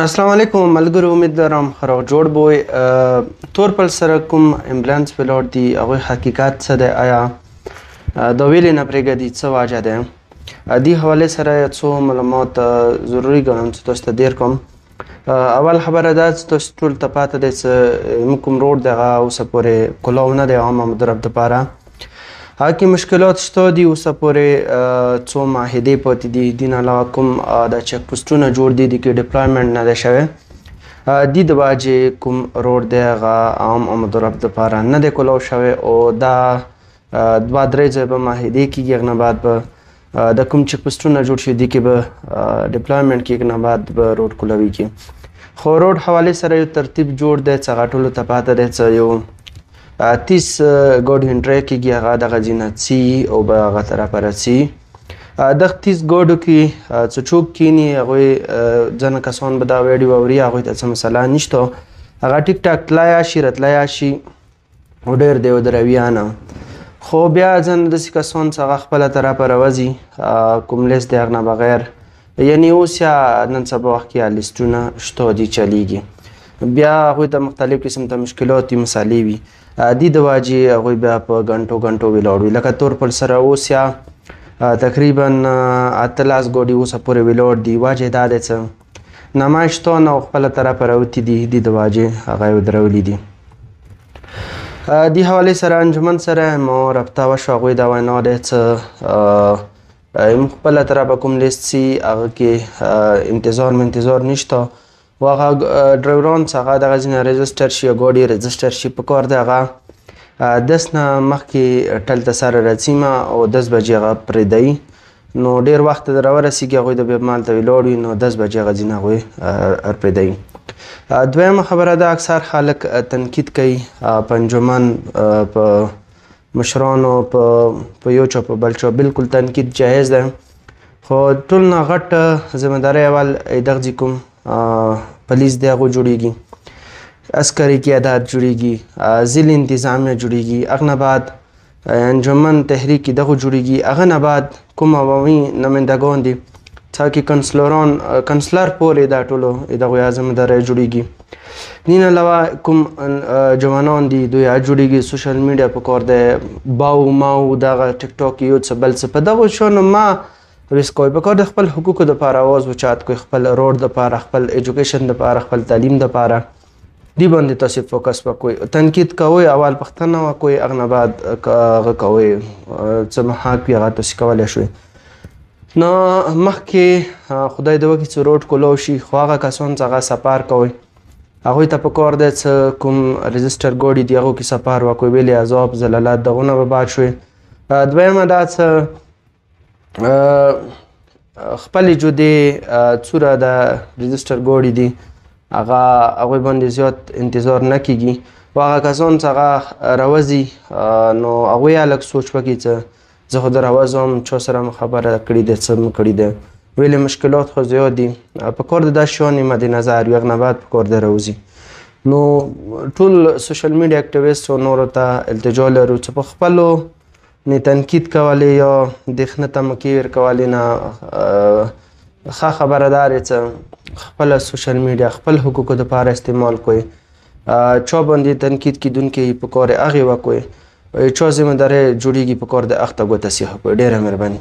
السلام علیکم ملګرو، امید لرم ښه روغ جوړ به وئ. تور پل سره کوم امبولانس ولاړ دي هغوی حقیقت څه دی؟ آیا د ویلې نه پرېږدي څه وجه دی؟ دې حوالې سره یو څو معلومات ضروري ګڼم چې تاسو ته ډېر کوم. اول خبره دا چې تاسو ټول ته پاته دی چې موږ کوم روډ دی هغه اوسه پورې کلاو نه دی عامه مدرب دپاره. هغه کې مشکلات شته دي اوسه پورې څو معاهدې پاتې دي. دین علاوه کوم د چک پوسټونه جوړ دي دې کې ډپلایمنټ نه دی شوی. دې د وجې کوم روډ دی هغه عام او مدرب دپاره نه دی کلاو شوی او دا 2-3 ځای به معاهدې کېږي. هغه نه بعد به د کوم چک پوسټونه جوړ شوي دي کې به ډپلایمنټ کېږي، نه بعد به روډ کلاویږي. خو روډ حوالې سره یو ترتیب جوړ دی چې هغه ټولو ته پاته دی چې یو 30 ګاډي انټری کېږي، هغه دغه ځینه څي او به هغه طرفه راځي. دغه 30 ګاډو کې څه څوک کیني هغوی ځینې کسان به دا ویډیو اوري، هغوی ته څه مسله نشته، هغه ټیک ټاک تللی شي راتلی شي او ډېر دی ودروي نه. خو بیا ځینې داسې کسان چې هغه خپله طرفه راوځي کوم لیست دی هغه نه بغیر، یعنې اوس یا نن سبا وخت کې لیستونه شته دي چلیږي. بیا هغوی ته مختلف قسم ته مشکلات وي، مسالې وي. دې د وجې هغوی بیا په ګنټو ولاړ وي. لکه تور پل سره اوس یا تقریبا 18 ګاډي اوسه پورې ولاړ دي. وجه دا دی چې نمایش شته نه او خپله طرفه راوتي دي، دې د وجې هغه یې ودرولي دي. دې حوالې سره انجمن سره مو رابطه وشوه. هغوی دا وینا دی چې موږ خپله طرفه کوم لیست سي هغه کې انتظار نشته و هغه ډرایوران چې هغه دغه ځینې رجسټر شي یا ګاډي رجسټر شي پکار دی هغه 10 نه مخکې ټل ته سره راځي او 10 بجې هغه پرېږدي، نو ډېر وخت ته راورسېږي. هغوی د بیا مالته ولاړ وي نو 10 بجې هغه ځینې هغوی پرېږدي. دویمه خبره ده، اکثر خلک تنقید کوي په انجمن په مشرانو په یو چا په بل چا. بالکل تنقید جایز دی، خو ټول نه غټ ذمهداري اول دغه ځي کوم پولیس دی هغه جوړیږي، عسکري قیادت جوړیږي، ضلع انتظامیه جوړیږي، هغه نه بعد انجمن تحریک دغه جوړیږي، هغه نه بعد کوم عوامي نمایندګان دي چې کې کنسلر پورې دا ټولو دغه ذمهداري جوړیږي. دین علاوه کوم جوانان دي دوی جوړیږي، سوشل میډیا پکار دی، باو ماو دغه ټیک ټاک یو څه بل څه په دغو شیانو ما ریسک کوئ. پکار د خپل حقوقو دپاره آواز اوچت کوئ، خپل روډ دپاره، خپل ایجوکیشن دپاره، خپل تعلیم دپاره. دې باندې تاسې فوکس وکوئ. تنقید کوئ اول پوښتنه وکوئ، هغه نه بعد هغه کوئ څه محاق وي هغه تاسې کولی شئ. نو مخکې خدای دې وکړي چې روډ کلاو شي، خو هغه کسان چې هغه سفر کوئ هغوی ته پکار دی چې کوم رجسټر ګاډي دي هغو کې سفر وکړئ. ویلې عذاب ذلالت دغو نه به باد شوئ. دویمه دا چې خپلې جدې څوره د رجسټر ګاډي دي هغوی باندې زیات انتظار نه کېږي او هغه کسان چې هغه راوځي نو هغوی هلک سوچ وکړي چې زه خو د راوځم چا سره مو خبره کړې ده څه مو کړي ده. ویلې مشکلات خو زیات دي، پکار د داسې شیانو مد نظر وي، هغه نه بعد پکار دی راوځي. نو ټول سوشل میډیا اکټیویسټ او نورو ته التجا لرو چې په خپلو نه تنقید کولی یا دښنه ته مکې ورکولی نه. ښه خبره دا دی چې خپله سوشل میډیا خپل حقوقو دپاره استعمال کوئ. چا باندې تنقید کیدونکي پکار یې هغې وکوئ، چا ذمهداري جوړیږي پکار د هغه ته ګوته سیخه کوئ. ډېره مهرباني.